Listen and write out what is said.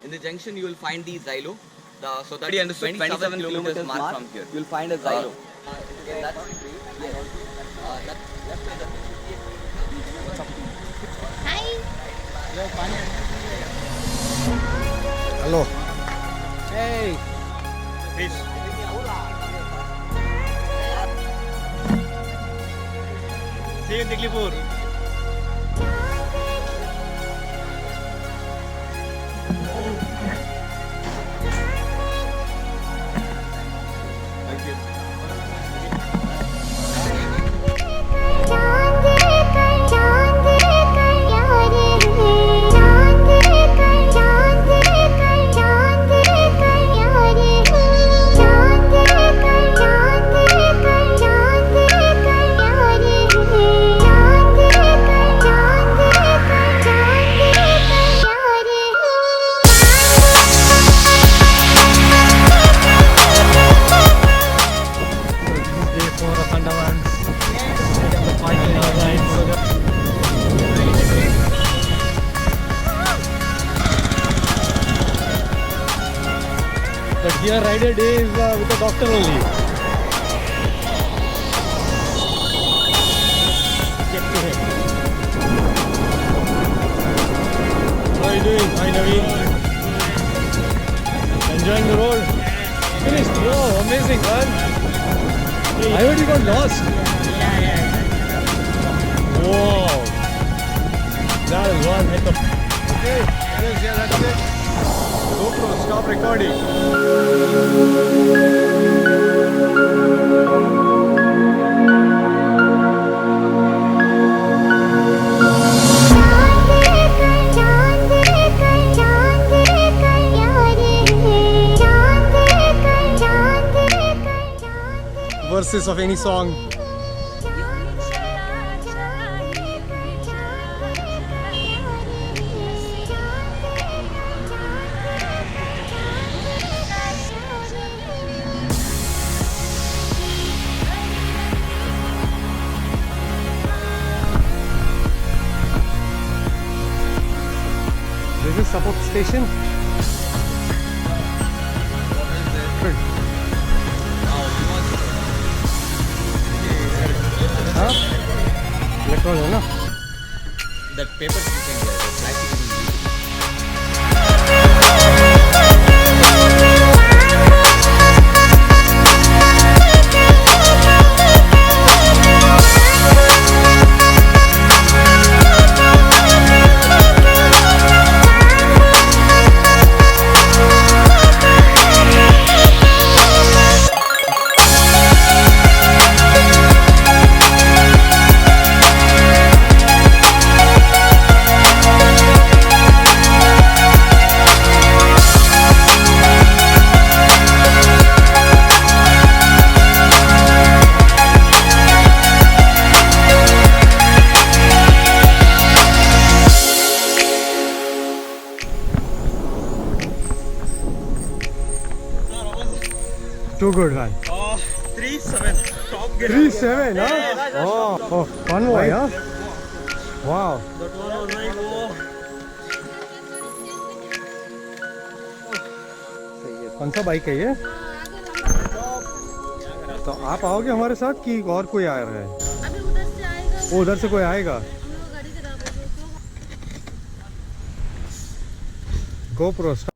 In the junction, you will find the Xylo. So that you understood 27 kilometers mark from here. You'll find a Xylo. Hello. Hey. Fish. See you in Diglipur. Thank you. But here rider day is with a doctor only. How are you doing? Hi Naveen. Enjoying the road? Finished? Oh, amazing man. I heard you got lost. Wow. That is one heck of. Okay. Yes, yeah, that's it. GoPro, stop recording. Verses of any song. This is support station. हाँ? Electron है ना? That paper sticking there, the plastic is easy. Too good, man. 3-7. Top gear. 3-7, huh? Oh, convoy, huh? Wow. That one was like, oh. कौन सा bike है ये? तो आप आओगे हमारे साथ कि और कोई आ रहा है? अभी उधर से आएगा वो उधर से कोई आएगा? वो गाड़ी चला रहा है GoPro